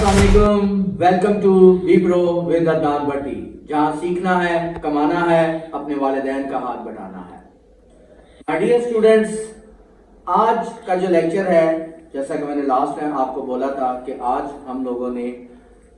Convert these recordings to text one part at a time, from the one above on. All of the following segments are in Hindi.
अस्सलामुअलैकुम, welcome to be pro with Adnan Bhatti, जहां सीखना है, कमाना है, अपने वालिदैन का हाथ बढ़ाना है। माय डियर स्टूडेंट्स, आज का जो लेक्चर है, जैसा कि मैंने लास्ट टाइम आपको बोला था कि आज हम लोगों ने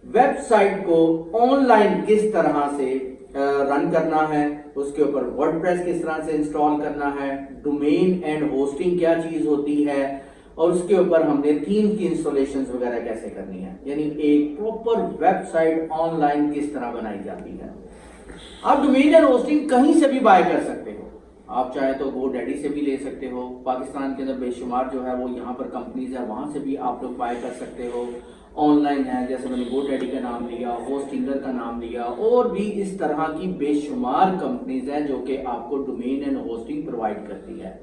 वेबसाइट को ऑनलाइन किस तरह से रन करना है, उसके ऊपर वर्डप्रेस किस तरह से इंस्टॉल करना है, डोमेन एंड होस्टिंग क्या चीज होती है, और उसके ऊपर हमने थीम की इंस्टॉलेशन वगैरह कैसे करनी है, यानी एक प्रॉपर वेबसाइट ऑनलाइन किस तरह बनाई जाती है। आप डोमेन एंड होस्टिंग कहीं से भी बाय कर सकते हो। आप चाहे तो GoDaddy से भी ले सकते हो। पाकिस्तान के अंदर बेशुमार जो है वो यहाँ पर कंपनीज है, वहां से भी आप लोग बाय कर सकते हो। ऑनलाइन है, जैसे मैंने GoDaddy का नाम लिया, होस्टिंगर का नाम लिया, और भी इस तरह की बेशुमार कंपनीज है जो कि आपको डोमेन एंड होस्टिंग प्रोवाइड करती है।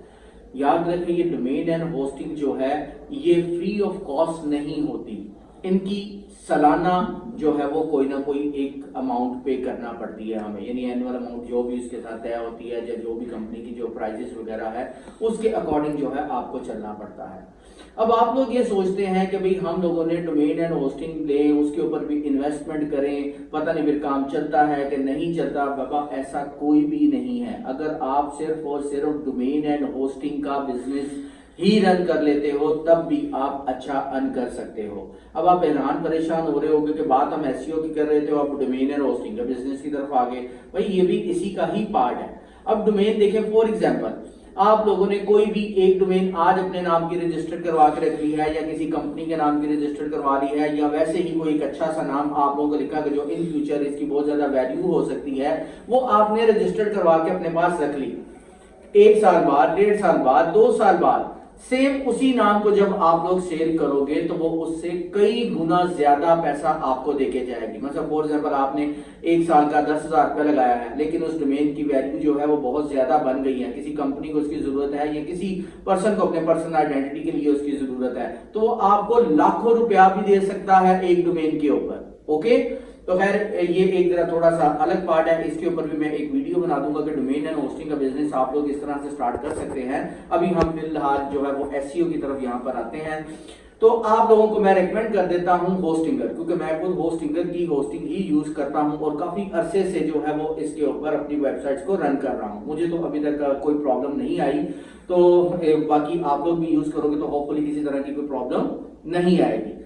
याद रखें, ये डोमेन एंड होस्टिंग जो है ये फ्री ऑफ कॉस्ट नहीं होती। इनकी सालाना जो है वो कोई ना कोई एक अमाउंट पे करना पड़ती है हमें, यानी एनुअल अमाउंट जो भी उसके साथ तय होती है, जो भी कंपनी की जो प्राइजेस वगैरह है उसके अकॉर्डिंग जो है आपको चलना पड़ता है। अब आप लोग ये सोचते हैं कि भाई हम लोगों ने डोमेन एंड होस्टिंग लें, उसके ऊपर भी इन्वेस्टमेंट करें, पता नहीं फिर काम चलता है कि नहीं चलता। बाबा, ऐसा कोई भी नहीं है। अगर आप सिर्फ और सिर्फ डोमेन एंड होस्टिंग का बिजनेस ही रन कर लेते हो तब भी आप अच्छा अर्न कर सकते हो। अब आप हैरान परेशान हो रहे होगे कि बात हम एसईओ की कर रहे थे, आप डोमेन एंड होस्टिंग का बिजनेस की तरफ आ गए। भाई, ये भी इसी का ही पार्ट है। अब डोमेन देखें, फॉर एग्जांपल आप लोगों ने कोई भी एक डोमेन आज अपने नाम की रजिस्टर करवा के रख ली है, या किसी कंपनी के नाम की रजिस्टर करवा ली है, या वैसे ही कोई एक अच्छा सा नाम आप लोगों को लिखा कि जो इन फ्यूचर इसकी बहुत ज्यादा वैल्यू हो सकती है, वो आपने रजिस्टर करवा के अपने पास रख ली। 1 साल बाद, 1.5 साल बाद, 2 साल बाद सेम उसी नाम को जब आप लोग सेल करोगे तो वो उससे कई गुना ज्यादा पैसा आपको देके जाएगी। मतलब फॉर एग्जांपल आपने 1 साल का 10,000 रुपया लगाया है, लेकिन उस डोमेन की वैल्यू जो है वो बहुत ज्यादा बन गई है, किसी कंपनी को उसकी जरूरत है, या किसी पर्सन को अपने पर्सनल आइडेंटिटी के लिए उसकी जरूरत है, तो आपको लाखों रुपया भी दे सकता है एक डोमेन के ऊपर। ओके, तो खैर ये एक जरा थोड़ा सा अलग पार्ट है, इसके ऊपर भी मैं एक वीडियो बना दूंगा कि डोमेन एंड होस्टिंग का बिजनेस आप लोग इस तरह से स्टार्ट कर सकते हैं। अभी हम फिलहाल जो है वो एसईओ की तरफ यहाँ पर आते हैं। तो आप लोगों को मैं रेकमेंड कर देता हूँ होस्टिंगर, क्योंकि मैं खुद होस्टिंगर की होस्टिंग ही यूज करता हूँ और काफी अरसे से जो है वो इसके ऊपर अपनी वेबसाइट्स को रन कर रहा हूँ। मुझे तो अभी तक कोई प्रॉब्लम नहीं आई, तो बाकी आप लोग भी यूज करोगे तो होपफुली किसी तरह की कोई प्रॉब्लम नहीं आएगी।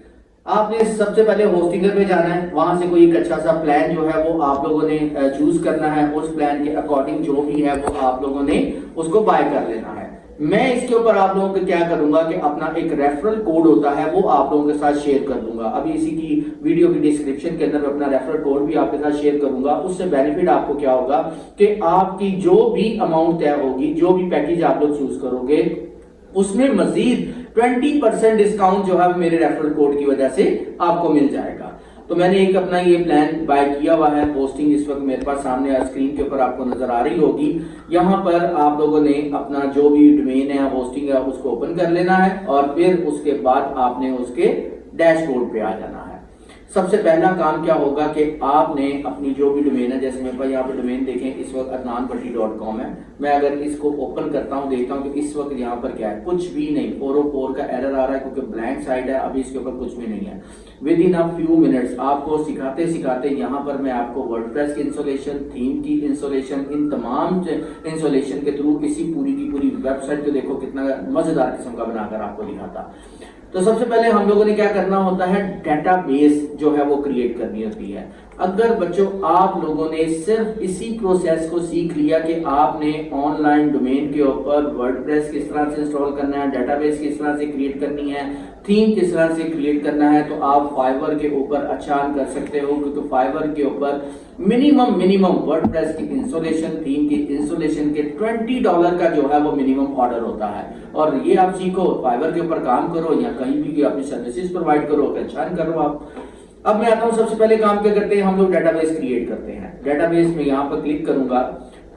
आपने सबसे पहले होस्टिंगर पे जाना है, वहां से कोई एक अच्छा सा प्लान जो है वो आप लोगों ने चूज करना है। उस प्लान के अकॉर्डिंग जो भी है वो आप लोगों ने उसको बाय कर लेना है। मैं इसके ऊपर आप लोगों को क्या करूंगा कि अपना एक रेफरल कोड होता है वो आप लोगों के साथ शेयर कर दूंगा। अभी इसी की वीडियो की डिस्क्रिप्शन के अंदर मैं अपना रेफरल कोड भी आपके साथ शेयर करूंगा। उससे बेनिफिट आपको क्या होगा कि आपकी जो भी अमाउंट तय होगी, जो भी पैकेज आप लोग चूज करोगे, उसमें मजीद 20% डिस्काउंट जो है मेरे रेफरल कोड की वजह से आपको मिल जाएगा। तो मैंने एक अपना ये प्लान बाय किया हुआ है। होस्टिंग इस वक्त मेरे पास सामने स्क्रीन के ऊपर आपको नजर आ रही होगी। यहाँ पर आप लोगों ने अपना जो भी डोमेन है, होस्टिंग है, उसको ओपन कर लेना है और फिर उसके बाद आपने उसके डैशबोर्ड पे आ जाना है। सबसे पहला काम क्या होगा कि आपने अपनी जो भी डोमेन है, जैसे मेरे पास यहाँ पे डोमेन देखें इस वक्त adnanbhatti.com है। मैं अगर इसको ओपन करता हूँ, देखता हूँ कि इस वक्त यहाँ पर क्या है, कुछ भी नहीं, 404 का एरर आ रहा है क्योंकि ब्लैंक साइट है, अभी इसके ऊपर कुछ भी नहीं है। With in a few minutes आपको सिखाते सिखाते यहाँ पर मैं आपको वर्डप्रेस की इंस्टॉलेशन, थीम की इंस्टॉलेशन, इन तमाम इंस्टॉलेशन के थ्रू इसी पूरी की पूरी वेबसाइट को देखो कितना मजेदार किस्म का बनाकर आपको दिखाता। तो सबसे पहले हम लोगों ने क्या करना होता है, डेटाबेस जो है वो क्रिएट करनी होती है। अगर बच्चों आप लोगों ने सिर्फ इसी प्रोसेस को सीख लिया कि आपने ऑनलाइन डोमेन के ऊपर वर्डप्रेस किस तरह से इंस्टॉल करना है, डेटाबेस किस तरह से क्रिएट करनी है, थीम किस तरह से क्रिएट करना है, तो आप फाइवर के ऊपर अच्छा अर्न कर सकते हो, क्योंकि फाइवर के ऊपर मिनिमम वर्डप्रेस की इंस्टॉलेशन, थीम की इंस्टॉलेशन के $20 का जो है वो मिनिमम ऑर्डर होता है। और ये आप सीखो, फाइवर के ऊपर काम करो या कहीं भी अपनी सर्विसेज प्रोवाइड करो, अच्छा अर्न करो आप। अब मैं आता हूं, सबसे पहले काम क्या करते हैं हम लोग, डेटाबेस क्रिएट करते हैं। डेटाबेस में यहाँ पर क्लिक करूंगा।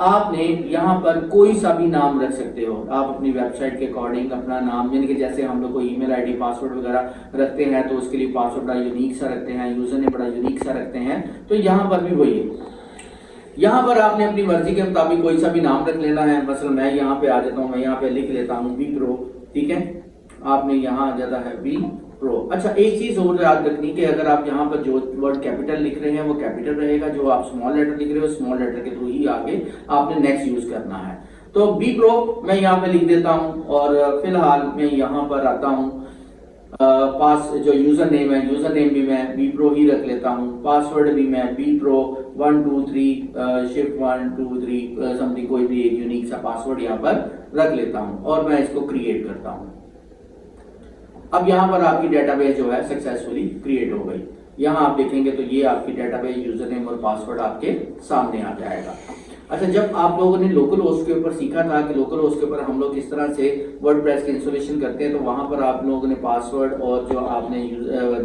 आपने यहाँ पर कोई सा भी नाम रख सकते हो, आप अपनी वेबसाइट के अकॉर्डिंग अपना नाम, यानी कि जैसे हम लोग को ईमेल आईडी, पासवर्ड वगैरह रखते हैं तो उसके लिए पासवर्ड बड़ा यूनिक सा रखते हैं, यूजर ने बड़ा यूनिक सा रखते हैं, तो यहाँ पर भी वही है। यहाँ पर आपने अपनी मर्जी के मुताबिक कोई सा भी नाम रख लेना है। मसलन मैं यहाँ पे आ जाता हूँ, मैं यहाँ पे लिख लेता हूँ बी प्रो, ठीक है। आपने यहाँ आ जाता है बी प्रो। अच्छा, एक चीज और याद रखनी कि अगर आप यहाँ पर जो वर्ड कैपिटल लिख रहे हैं वो कैपिटल रहेगा, जो आप स्मॉल लेटर लिख रहे हो स्मॉल लेटर के थ्रू ही आगे आपने नेक्स्ट यूज करना है। तो बी प्रो मैं यहाँ पे लिख देता हूँ और फिलहाल मैं यहाँ पर आता हूँ। पास जो यूजर नेम है, यूजर नेम भी मैं बी प्रो ही रख लेता हूँ। पासवर्ड भी मैं बी प्रो 1 2 3 शिफ्ट 1 2 3 समथिंग कोई भी एक यूनिक सा पासवर्ड यहाँ पर रख लेता हूँ और मैं इसको क्रिएट करता हूँ। अब यहाँ पर आपकी डेटाबेस जो है सक्सेसफुली क्रिएट हो गई। यहाँ आप देखेंगे तो ये आपकी डेटाबेस यूजर नेम और पासवर्ड आपके सामने आ जाएगा। अच्छा, जब आप लोगों ने लोकल होस्ट के ऊपर सीखा था कि लोकल होस्ट के ऊपर हम लोग किस तरह से वर्डप्रेस की इंस्टॉलेशन करते हैं, तो वहां पर आप लोगों ने पासवर्ड और जो आपने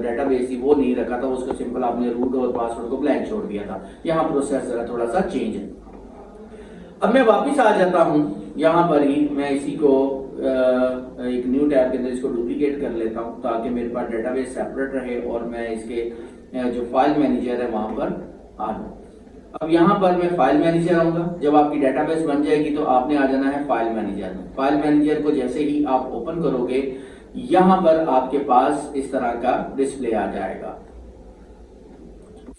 डेटाबेस थी वो नहीं रखा था, उसको सिंपल आपने रूट और पासवर्ड को ब्लैंक छोड़ दिया था। यहाँ प्रोसेस जरा थोड़ा सा चेंज है। अब मैं वापिस आ जाता हूँ, यहाँ पर ही मैं इसी को एक न्यू टैब के अंदर इसको डुप्लीकेट कर लेता हूँ ताकि मेरे पास डेटाबेस सेपरेट रहे और मैं इसके जो फाइल मैनेजर है वहां पर आ जाऊँ। अब यहाँ पर मैं फाइल मैनेजर आऊंगा। जब आपकी डेटाबेस बन जाएगी तो आपने आ जाना है फाइल मैनेजर में। फाइल मैनेजर को जैसे ही आप ओपन करोगे यहाँ पर आपके पास इस तरह का डिस्प्ले आ जाएगा।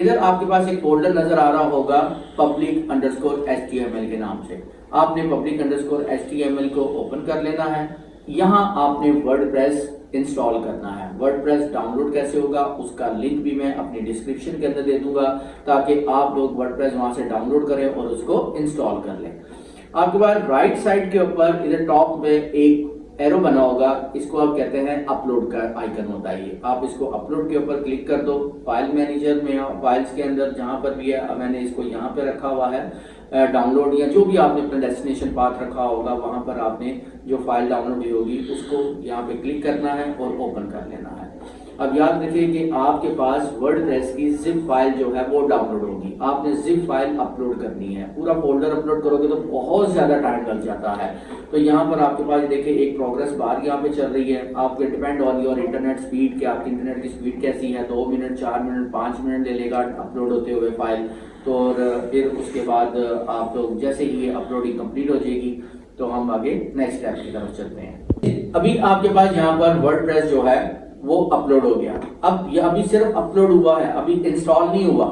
इधर आपके पास एक फोल्डर नजर आ रहा होगा public_html के नाम से। आपने public_html को ओपन कर लेना है। यहाँ आपने वर्डप्रेस इंस्टॉल करना है। वर्डप्रेस डाउनलोड कैसे होगा उसका लिंक भी मैं अपनी डिस्क्रिप्शन के अंदर दे दूंगा ताकि आप लोग वर्डप्रेस वहां से डाउनलोड करें और उसको इंस्टॉल कर लें। आपके पास राइट साइड के ऊपर इधर टॉप में एक एरो बना होगा, इसको आप कहते हैं अपलोड का आइकन होता है ये। आप इसको अपलोड के ऊपर क्लिक कर दो। फाइल मैनेजर में फाइल्स के अंदर जहां पर भी है मैंने इसको यहाँ पे रखा हुआ है डाउनलोड, या जो भी आपने अपना डेस्टिनेशन पाथ रखा होगा वहां पर आपने जो फाइल डाउनलोड हुई होगी उसको यहाँ पे क्लिक करना है और ओपन कर लेना है। अब याद रखिए कि आपके पास वर्डप्रेस की जिप फाइल जो है वो डाउनलोड होगी। आपने जिप फाइल अपलोड करनी है। पूरा फोल्डर अपलोड करोगे तो बहुत ज्यादा टाइम लग जाता है। तो यहाँ पर आपके पास देखिए एक प्रोग्रेस बार यहाँ पे चल रही है। आपके depend on your internet speed, कि आपकी इंटरनेट की स्पीड कैसी है। 2 मिनट 4 मिनट 5 मिनट ले लेगा अपलोड होते हुए फाइल। तो फिर उसके बाद आप लोग जैसे ही ये अपलोडिंग कंप्लीट हो जाएगी तो हम आगे नेक्स्ट स्टेप की तरफ चलते हैं। अभी आपके पास यहाँ पर वर्डप्रेस जो है वो अपलोड हो गया। अब ये अभी सिर्फ अपलोड हुआ है, अभी इंस्टॉल नहीं हुआ।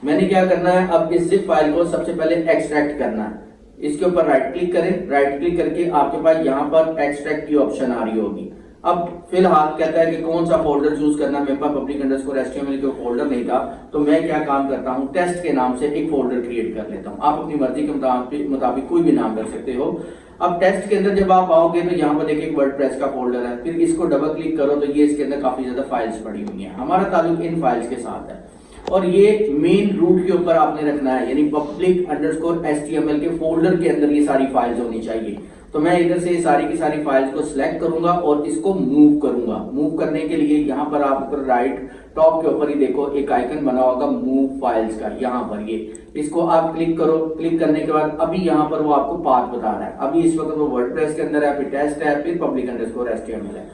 मैंने क्या करना है, अब इस जिप फाइल को सबसे पहले एक्सट्रैक्ट करना है। इसके ऊपर राइट क्लिक करें। राइट क्लिक करके आपके पास यहाँ पर एक्सट्रैक्ट की ऑप्शन आ रही होगी। अब फिलहाल कहता है कि कौन सा फोल्डर चूज करना। मेरे पास public_html का फोल्डर नहीं था, तो मैं क्या काम करता हूँ, टेस्ट के नाम से एक फोल्डर क्रिएट कर लेता हूँ। आप अपनी मर्जी के मुताबिक कोई भी नाम कर सकते हो। अब टेस्ट के अंदर जब आप आओगे तो यहाँ पर देखिए एक वर्डप्रेस का फोल्डर है। फिर इसको डबल क्लिक करो तो ये इसके अंदर काफी ज्यादा फाइल्स पड़ी हुई हैं। हमारा ताल्लुक इन फाइल्स के साथ है और ये मेन रूट के ऊपर आपने रखना है, यानी public_html के फोल्डर के अंदर ये सारी फाइल्स होनी चाहिए। तो मैं इधर से सारी की सारी फाइल्स को सिलेक्ट करूंगा और इसको मूव करूंगा। मूव करने के लिए यहाँ पर आप ऊपर राइट टॉप के ऊपर ही देखो एक आइकन बना होगा मूव फाइल्स का। यहाँ पर ये इसको आप क्लिक करो। क्लिक करने के बाद अभी यहाँ पर वो आपको पाथ बता रहा है। अभी इस वक्त वो वर्डप्रेस के अंदर है, फिर टेस्ट है, फिर public_html है।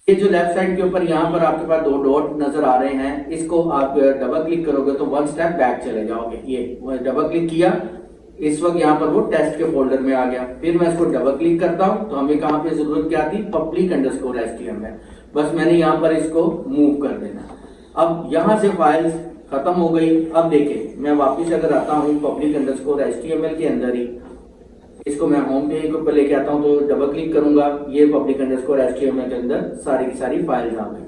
ये जो लेफ्ट साइड के ऊपर यहाँ पर आपके पास 2 डॉट नजर आ रहे हैं, इसको आप डबल क्लिक करोगे तो 1 स्टेप बैक चले जाओगे। ये डबल क्लिक किया, इस वक्त यहाँ पर वो टेस्ट के फोल्डर में आ गया। फिर मैं इसको डबल क्लिक करता हूँ तो हमें कहाँ पे जरूरत क्या थी, public_html। बस मैंने यहाँ पर इसको मूव कर देना। अब यहाँ से फाइल्स खत्म हो गई। अब देखिए मैं वापिस अगर आता हूँ public_html के अंदर ही, इसको मैं होम पेज के ऊपर लेके आता हूँ तो डबल क्लिक करूंगा, ये public_html के अंदर सारी की सारी फाइल्स आ गई।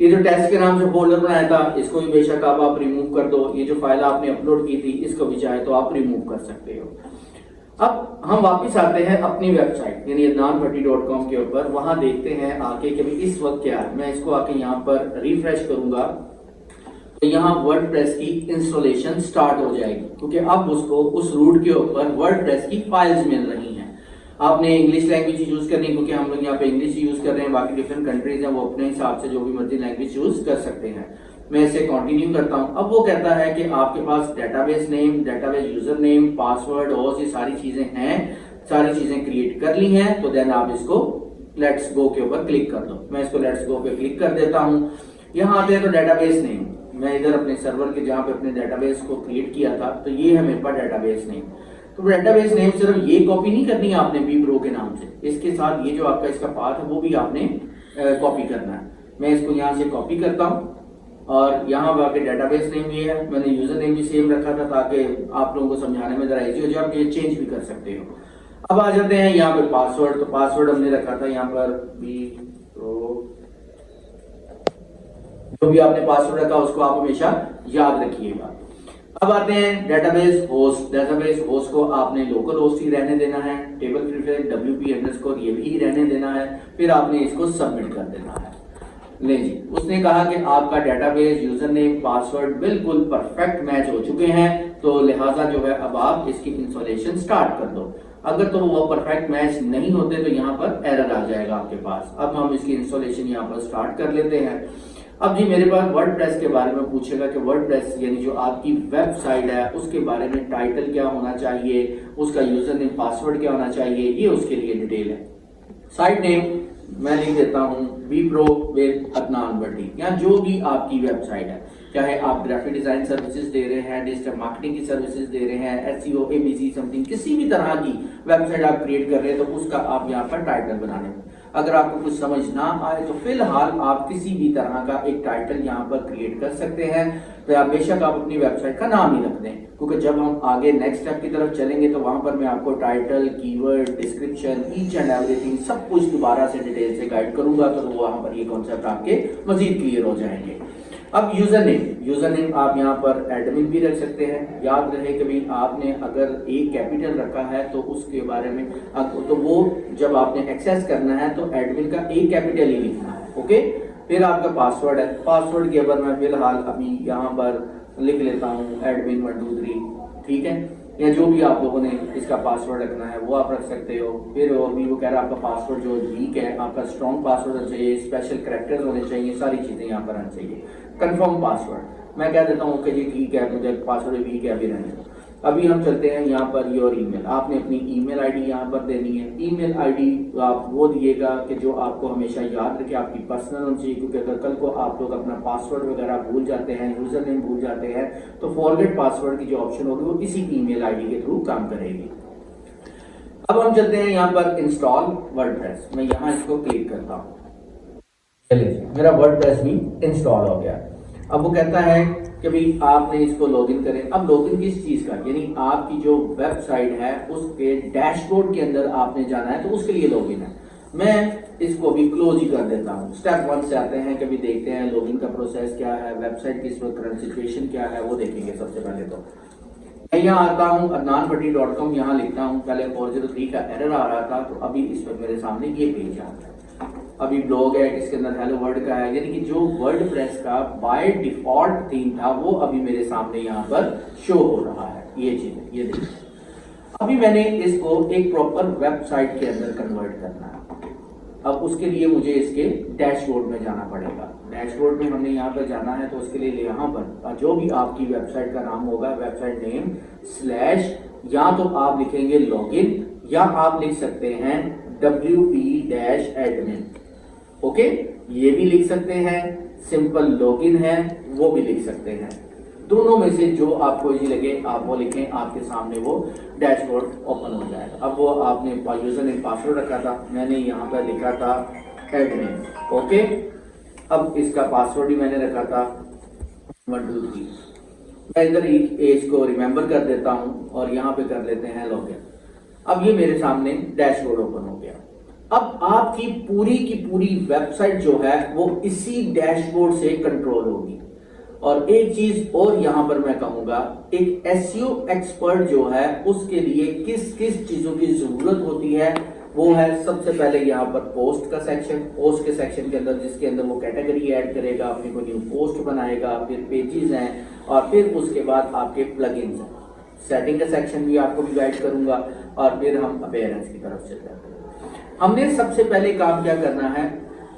ये जो टेस्ट के नाम से फोल्डर बनाया था इसको भी बेशक आप रिमूव कर दो। ये जो फाइल आपने अपलोड की थी इसको भी चाहे तो आप रिमूव कर सकते हो। अब हम वापस आते हैं अपनी वेबसाइट यानी adnanbhatti.com के ऊपर। वहां देखते हैं आके कि इस वक्त क्या है। मैं इसको आके यहाँ पर रिफ्रेश करूंगा तो यहाँ वर्डप्रेस की इंस्टॉलेशन स्टार्ट हो जाएगी, क्योंकि अब उसको उस रूट के ऊपर वर्डप्रेस की फाइल्स मिल रही हैं। आपने इंग्लिश लैंग्वेज यूज करनी है क्योंकि हम लोग यहाँ पे इंग्लिश यूज कर रहे हैं। बाकी डिफरेंट कंट्रीज हैं वो अपने हिसाब से जो भी मर्जी लैंग्वेज यूज कर सकते हैं। मैं इसे कंटिन्यू करता हूँ। अब वो कहता है कि आपके पास database name, database user name, password और ये सारी चीजें हैं, सारी चीजें क्रिएट कर ली हैं। तो देन आप इसको लेट्स गो के ऊपर क्लिक कर दो। मैं इसको लेट्स गो पे क्लिक कर देता हूँ। यहाँ आते हैं तो डेटाबेस नेम, मैं इधर अपने सर्वर के जहाँ पे अपने डेटाबेस को क्रिएट किया था तो ये है मेरे पास डेटाबेस नेम। तो डेटाबेस नेम सिर्फ ये कॉपी नहीं करनी है आपने बी प्रो के नाम से, इसके साथ ये जो आपका इसका पाथ है वो भी आपने कॉपी करना है। मैं इसको यहाँ से कॉपी करता हूँ और यहाँ पर आके डेटाबेस नेम भी है, मैंने यूजर नेम भी सेम रखा था ताकि आप लोगों को समझाने में जरा इजी हो जाए, आप ये चेंज भी कर सकते हो। अब आ जाते हैं यहाँ पे पासवर्ड, तो पासवर्ड हमने रखा था यहाँ पर जो भी आपने पासवर्ड रखा उसको आप हमेशा याद रखिएगा। अब आते हैं डेटाबेस होस्ट। डेटाबेस होस्ट को आपने लोकल होस्ट ही रहने देना है, टेबल प्रीफिक्स WP_ ये भी रहने देना है, फिर आपने इसको सबमिट कर देना है। ले जी, उसने कहा कि आपका डेटाबेस यूजर नेम पासवर्ड बिल्कुल परफेक्ट मैच हो चुके हैं, तो लिहाजा जो है अब आप इसकी इंस्टॉलेशन स्टार्ट कर दो। अगर तो वो परफेक्ट मैच नहीं होते तो यहाँ पर एरर आ जाएगा आपके पास। अब हम इसकी इंस्टॉलेशन यहाँ पर स्टार्ट कर लेते हैं। अब जी मेरे पास वर्डप्रेस के बारे में पूछेगा कि वर्डप्रेस यानी जो आपकी वेबसाइट है उसके बारे में टाइटल क्या होना चाहिए, उसका यूजर नेम पासवर्ड क्या होना चाहिए, ये उसके लिए डिटेल है। साइट नेम मैं लिख देता हूँ वीप्रो विद अदनान भट्टी। यहाँ जो भी आपकी वेबसाइट है, चाहे आप ग्राफिक डिजाइन सर्विसेज दे रहे हैं, डिजिटल मार्केटिंग की सर्विसेज दे रहे हैं, SEO ABC समथिंग किसी भी तरह की वेबसाइट आप क्रिएट कर रहे हैं, तो उसका आप यहाँ पर टाइटल बनाने में, अगर आपको कुछ समझ ना आए तो फिलहाल आप किसी भी तरह का एक टाइटल यहाँ पर क्रिएट कर सकते हैं। तो आप बेशक आप अपनी वेबसाइट का नाम ही रख दें, क्योंकि जब हम आगे नेक्स्ट स्टेप की तरफ चलेंगे तो वहां पर मैं आपको title, keyword, description, each and everything सब कुछ दोबारा से डिटेल से गाइड करूंगा, तो वहां पर ये कॉन्सेप्ट आपके मजीद क्लियर हो जाएंगे। अब यूजर नेम आप यहाँ पर एडमिन भी रख सकते हैं। याद रहे कि भाई आपने अगर एक कैपिटल रखा है तो उसके बारे में तो वो जब आपने एक्सेस करना है तो एडमिन का एक कैपिटल ही लिखना है। ओके, फिर आपका पासवर्ड है। पासवर्ड के ऊपर मैं फिलहाल अभी यहाँ पर लिख लेता हूँ एडमिन 1 2 3, ठीक है, या जो भी आप लोगों ने इसका पासवर्ड रखना है वो आप रख सकते हो। फिर वो कह रहा है आपका पासवर्ड जो वीक है, आपका स्ट्रॉन्ग पासवर्ड होना चाहिए, स्पेशल कैरेक्टर्स होने चाहिए, सारी चीजें यहाँ पर आनी चाहिए। कंफर्म पासवर्ड मैं कह देता हूँ कि जी ठीक है, मुझे पासवर्ड वीक है अभी रहने दो। अभी हम चलते हैं यहाँ पर योर ईमेल। आपने अपनी ईमेल आईडी यहाँ पर देनी है। ईमेल आईडी आप वो दिएगा कि जो आपको हमेशा याद रखे, आपकी पर्सनल होनी चाहिए, क्योंकि अगर कल को आप लोग अपना पासवर्ड वगैरह भूल जाते हैं, यूजर नेम भूल जाते हैं, तो फॉरगेट पासवर्ड की जो ऑप्शन होगी वो इसी ईमेल आईडी के थ्रू काम करेगी। अब हम चलते हैं यहाँ पर इंस्टॉल वर्डप्रेस। मैं यहाँ इसको क्लिक करता हूँ, चलिए मेरा वर्डप्रेस भी इंस्टॉल हो गया। अब वो कहता है कि भाई आपने इसको लॉगिन करें। अब लॉगिन किस चीज का, यानी आपकी जो वेबसाइट है उसके डैशबोर्ड के अंदर आपने जाना है, तो उसके लिए लॉगिन है। मैं इसको भी क्लोज ही कर देता हूँ। स्टेप 1 से आते हैं, कभी देखते हैं लॉगिन का प्रोसेस क्या है, वेबसाइट की इस वक्त करंट सिचुएशन क्या है, वो देखेंगे। सबसे पहले तो मैं यहाँ आता हूँ adnanbhatti.com, यहाँ लिखता हूँ। पहले 403 का एरर आ रहा था, तो अभी इस पर मेरे सामने ये पेज आ गया। अभी ब्लॉग है, इसके अंदर हेलो वर्ल्ड का है, यानी कि जो वर्डप्रेस का बाय डिफॉल्ट थीम था वो अभी मेरे सामने यहाँ पर शो हो रहा है। ये चीज ये देखिए, अभी मैंने इसको एक प्रॉपर वेबसाइट के अंदर कन्वर्ट करना है। अब उसके लिए मुझे इसके डैशबोर्ड में जाना पड़ेगा। डैशबोर्ड में हमने यहाँ पर जाना है, तो उसके लिए यहाँ पर जो भी आपकी वेबसाइट का नाम होगा, वेबसाइट नेम स्लैश, या तो आप लिखेंगे लॉगिन या आप लिख सकते हैं WP-admin। ओके, ये भी लिख सकते हैं। सिंपल लॉगिन है वो भी लिख सकते हैं। दोनों में से जो आपको इजी लगे आप वो लिखें, आपके सामने वो डैशबोर्ड ओपन हो जाएगा। अब वो आपने यूजर ने पासवर्ड रखा था, मैंने यहाँ पर लिखा था एडमिन। ओके, अब इसका पासवर्ड भी मैंने रखा था 1 2 3। मैं इधर इसको रिमेंबर कर देता हूँ और यहाँ पे कर लेते हैं लॉगिन। अब ये मेरे सामने डैशबोर्ड ओपन हो गया। अब आपकी पूरी की पूरी वेबसाइट जो है वो इसी डैशबोर्ड से कंट्रोल होगी। और एक चीज और यहां पर मैं कहूंगा, एक SEO एक्सपर्ट जो है उसके लिए किस किस चीजों की जरूरत होती है, वो है सबसे पहले यहाँ पर पोस्ट का सेक्शन। पोस्ट के सेक्शन के अंदर जिसके अंदर वो कैटेगरी ऐड करेगा, अपनी कोई न्यू पोस्ट बनाएगा, फिर पेजेस हैं, और फिर उसके बाद आपके प्लगइन्स हैं। सेटिंग का सेक्शन भी आपको भी गाइड करूंगा, और फिर हम अपीयरेंस की तरफ चलते हैं। हमने सबसे पहले काम क्या करना है,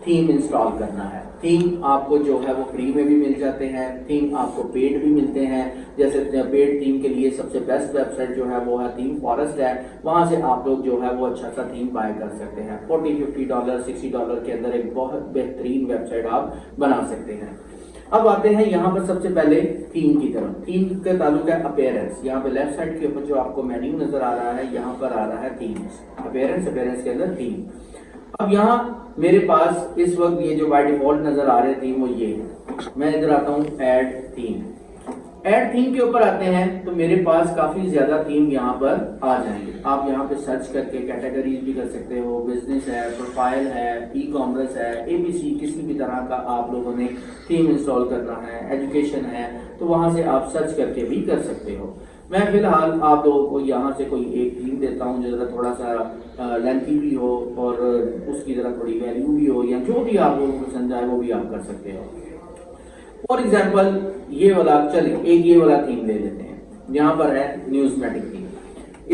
थीम इंस्टॉल करना है। थीम आपको जो है वो फ्री में भी मिल जाते हैं, थीम आपको पेड भी मिलते हैं। जैसे पेड थीम के लिए सबसे बेस्ट वेबसाइट जो है वो है थीम फॉरेस्ट है, वहां से आप लोग जो है वो अच्छा सा थीम बाय कर सकते हैं। $40-50 $60 के अंदर एक बहुत बेहतरीन वेबसाइट आप बना सकते हैं। अब आते हैं यहाँ पर सबसे पहले थीम की तरफ। थीम के ताल्लुक है अपीयरेंस। यहाँ पे लेफ्ट साइड के ऊपर जो आपको मेन्यू नजर आ रहा है, यहाँ पर आ रहा है थीम्स, अपीयरेंस के अंदर थीम। अब यहाँ मेरे पास इस वक्त ये जो बाय डिफॉल्ट नजर आ रहे थीम वो ये है। मैं इधर आता हूँ ऐड थीम। ऐड थीम के ऊपर आते हैं तो मेरे पास काफी ज्यादा थीम यहाँ पर आ जाएंगे। आप यहाँ पे सर्च करके कैटेगरीज भी कर सकते हो, बिजनेस है, प्रोफाइल है, ई कॉमर्स है, एबीसी, किसी भी तरह का आप लोगों ने थीम इंस्टॉल करना है, एजुकेशन है, तो वहां से आप सर्च करके भी कर सकते हो। मैं फिलहाल आप लोगों को यहाँ से कोई एक थीम देता हूँ जो जरा थोड़ा सा लेंथी भी हो और उसकी जरा थोड़ी वैल्यू भी हो, या जो भी आप लोगों को पसंद आए वो भी आप कर सकते हो। फॉर एग्जाम्पल ये वाला, चलिए एक ये वाला थीम ले लेते हैं। यहाँ पर है न्यूज़मेटिक थीम।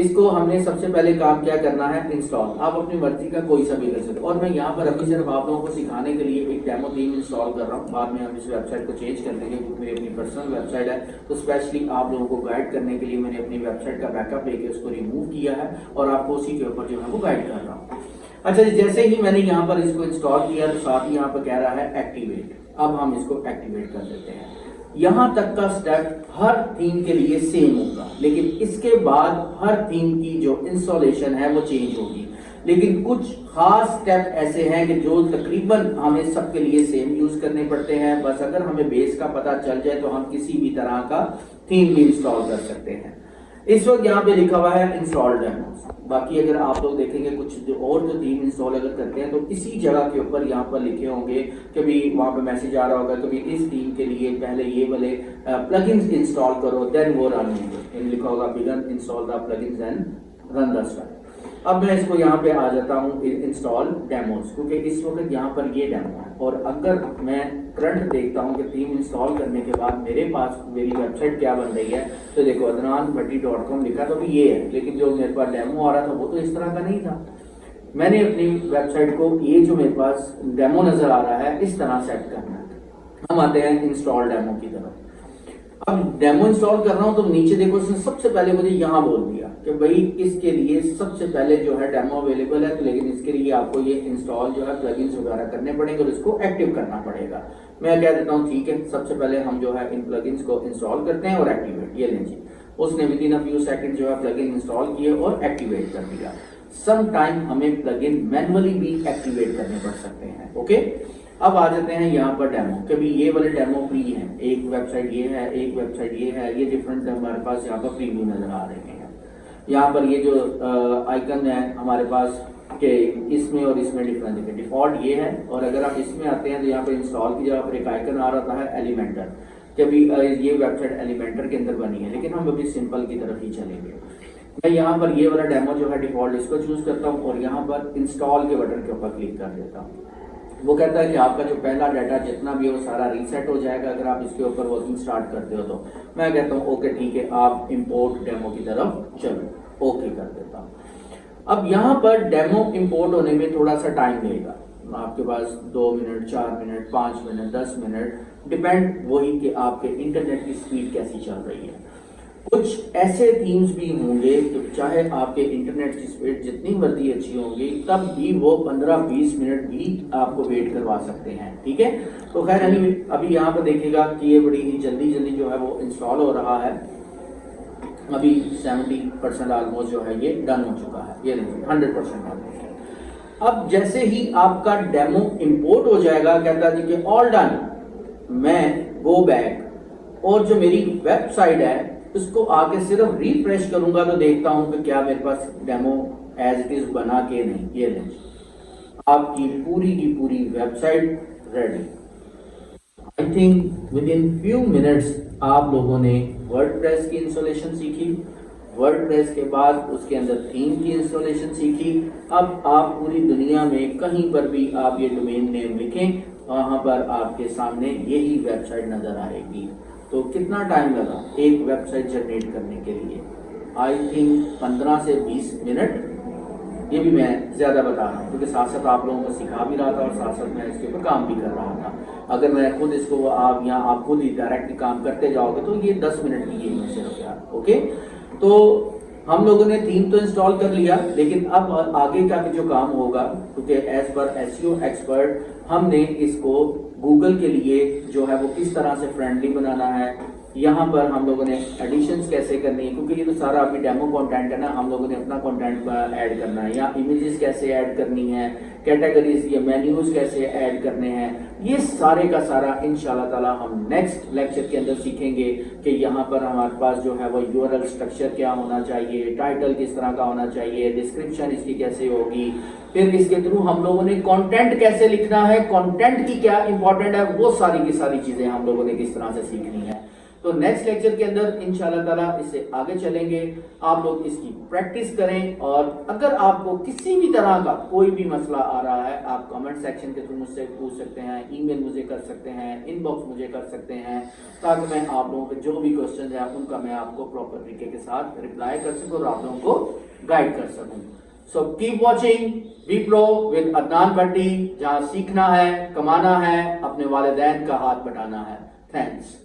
इसको हमने सबसे पहले काम क्या करना है, इंस्टॉल। आप अपनी मर्जी का कोई सा भी कर सकते हो। और मैं यहाँ पर अभी सिर्फ आप लोगों को सिखाने के लिए एक डेमो थीम इंस्टॉल कर रहा हूँ। बाद में हम इस वेबसाइट को चेंज कर देंगे क्योंकि मेरी अपनी पर्सनल वेबसाइट है, तो स्पेशली आप लोगों को गाइड करने के लिए मैंने अपनी वेबसाइट का बैकअप लेके उसको रिमूव किया है और आपको उसी के ऊपर जो है वो गाइड कर रहा हूँ। अच्छा जी, जैसे ही मैंने यहाँ पर इसको इंस्टॉल किया तो साथ ही यहाँ पर कह रहा है एक्टिवेट। अब हम इसको एक्टिवेट कर देते हैं। यहां तक का स्टेप हर थीम के लिए सेम होगा, लेकिन इसके बाद हर थीम की जो इंस्टॉलेशन है वो चेंज होगी। लेकिन कुछ खास स्टेप ऐसे हैं कि जो तकरीबन हमें सबके लिए सेम यूज करने पड़ते हैं। बस अगर हमें बेस का पता चल जाए तो हम किसी भी तरह का थीम भी इंस्टॉल कर सकते हैं। इस वक्त यहाँ पे लिखा हुआ है इंस्टॉल डेमोस। बाकी अगर आप लोग देखेंगे कुछ जो थीम इंस्टॉल अगर करते हैं तो इसी जगह के ऊपर यहाँ पर लिखे होंगे, कभी वहां पे मैसेज आ रहा होगा, कभी इस थीम के लिए पहले ये वाले प्लगइन्स इंस्टॉल करो देन वो रन होंगे। लिखा होगा begin install the plugins and run the style. अब मैं इसको यहाँ पे आ जाता हूँ इंस्टॉल डेमोस, क्योंकि इस वक्त यहाँ पर ये डेमो है। और अगर मैं करंट देखता हूँ कि थीम इंस्टॉल करने के बाद मेरे पास मेरी वेबसाइट क्या बन रही है, तो देखो adnanbhatti.com लिखा तो भी ये है, लेकिन जो मेरे पास डेमो आ रहा था वो तो इस तरह का नहीं था। मैंने अपनी वेबसाइट को ये जो मेरे पास डेमो नजर आ रहा है इस तरह सेट करना है। हम आते हैं इंस्टॉल डेमो की तरफ। अब डेमो इंस्टॉल कर रहा हूं तो नीचे देखो इसने सबसे पहले मुझे यहाँ बोल दिया कि भाई इसके लिए सबसे पहले जो है डेमो अवेलेबल है, तो लेकिन इसके लिए आपको ये इंस्टॉल जो है प्लगइन्स वगैरह करने पड़ेंगे और इसको एक्टिव करना पड़ेगा। मैं कह देता हूँ ठीक है, सबसे पहले हम जो है इन प्लगइन्स को इंस्टॉल करते हैं और एक्टिवेट। ये लीजिए, उसने with in a few second जो है प्लगइन इंस्टॉल किए और एक्टिवेट कर दिया। सम टाइम हमें प्लगइन मैनुअली भी एक्टिवेट करने पड़ सकते हैं। ओके, अब आ जाते हैं यहाँ पर डेमो। कभी ये वाले डेमो फ्री हैं, एक वेबसाइट ये है, एक वेबसाइट ये है, ये डिफरेंट हमारे पास यहाँ पर प्रीव्यू नजर आ रहे हैं। यहाँ पर ये जो आइकन है हमारे पास के इसमें और इसमें डिफरेंस है। डिफॉल्ट ये है, और अगर आप इसमें आते हैं तो यहाँ पर इंस्टॉल की जगह पर एक आइकन आ रहा है एलिमेंटर। कभी ये वेबसाइट एलिमेंटर के अंदर बनी है, लेकिन हम अभी सिंपल की तरफ ही चलेंगे। मैं यहाँ पर ये वाला डेमो जो है डिफॉल्ट इसको चूज करता हूँ और यहाँ पर इंस्टॉल के बटन के ऊपर क्लिक कर देता हूँ। वो कहता है कि आपका जो पहला डाटा जितना भी है वो सारा रीसेट हो जाएगा अगर आप इसके ऊपर वर्किंग स्टार्ट करते हो तो। मैं कहता हूँ ओके ठीक है, आप इंपोर्ट डेमो की तरफ चलो, ओके कर देता हूँ। अब यहाँ पर डेमो इंपोर्ट होने में थोड़ा सा टाइम लगेगा, आपके पास 2 minute, 4 minute, 5 minute, 10 minute, depend वही कि आपके इंटरनेट की स्पीड कैसी चल रही है। कुछ ऐसे थीम्स भी होंगे तो चाहे आपके इंटरनेट की स्पीड जितनी मर्जी अच्छी होगी तब भी वो 15-20 मिनट भी आपको वेट करवा सकते हैं। ठीक है, तो खैर अभी यहाँ पर देखिएगा कि ये बड़ी ही जल्दी जल्दी जो है वो इंस्टॉल हो रहा है। अभी 70% ऑलमोस्ट जो है ये डन हो चुका है, ये नहीं 100% डन हो गया। अब जैसे ही आपका डेमो इंपोर्ट हो जाएगा, कहता जी कि ऑल डन, मैं गो बैक और जो मेरी वेबसाइट है उसको आके सिर्फ रिफ्रेश करूंगा तो देखता हूं कि क्या मेरे पास डेमो एज इट इज बना के नहीं। ये लें, आपकी पूरी की पूरी website ready. I think with in few minutes आप लोगों ने वर्डप्रेस की इंस्टॉलेशन सीखी, वर्डप्रेस के बाद उसके अंदर थीम की इंस्टॉलेशन सीखी। अब आप पूरी दुनिया में कहीं पर भी आप ये डोमेन नेम लिखें, वहां पर आपके सामने यही वेबसाइट नजर आएगी। तो कितना टाइम लगा एक वेबसाइट जनरेट करने के लिए? आई थिंक 15 से 20 मिनट। ये भी मैं ज्यादा बता रहा हूँ क्योंकि साथ साथ आप लोगों को सिखा भी रहा था और साथ साथ मैं इसके ऊपर काम भी कर रहा था। अगर मैं खुद इसको आप खुद ही डायरेक्टली काम करते जाओगे तो ये 10 मिनट की गेम है सिर्फ यार। ओके, तो हम लोगों ने थीम तो इंस्टॉल कर लिया, लेकिन अब आगे का जो काम होगा, क्योंकि एज पर एसईओ एक्सपर्ट हमने इसको गूगल के लिए जो है वो किस तरह से फ्रेंडली बनाना है, यहाँ पर हम लोगों ने एडिशंस कैसे करनी है, क्योंकि ये तो सारा अभी डेमो कंटेंट है ना, हम लोगों ने अपना कंटेंट ऐड करना है। या इमेजेस कैसे ऐड करनी है, कैटेगरीज या मेन्यूज कैसे ऐड करने हैं, ये सारे का सारा इंशाल्लाह ताला हम नेक्स्ट लेक्चर के अंदर सीखेंगे कि यहाँ पर हमारे पास जो है वो यूआरएल स्ट्रक्चर क्या होना चाहिए, टाइटल किस तरह का होना चाहिए, डिस्क्रिप्शन इसकी कैसे होगी, फिर इसके थ्रू हम लोगों ने कंटेंट कैसे लिखना है, कंटेंट की क्या इंपॉर्टेंट है, वो सारी की सारी चीजें हम लोगों ने किस तरह से सीखनी है। तो नेक्स्ट लेक्चर के अंदर इंशाल्लाह ताला इससे आगे चलेंगे। आप लोग इसकी प्रैक्टिस करें, और अगर आपको किसी भी तरह का कोई भी मसला आ रहा है, आप कमेंट सेक्शन के थ्रू मुझसे पूछ सकते हैं, ईमेल मुझे कर सकते हैं, इनबॉक्स मुझे कर सकते हैं, ताकि मैं आप लोगों के जो भी क्वेश्चन है उनका मैं आपको प्रॉपर तरीके के साथ रिप्लाई कर सकूं और आप लोगों को गाइड कर सकूं। So keep watching be pro with Adnan Bhatti, जहां सीखना है, कमाना है, अपने वालिदैन का हाथ बटाना है। थैंक्स।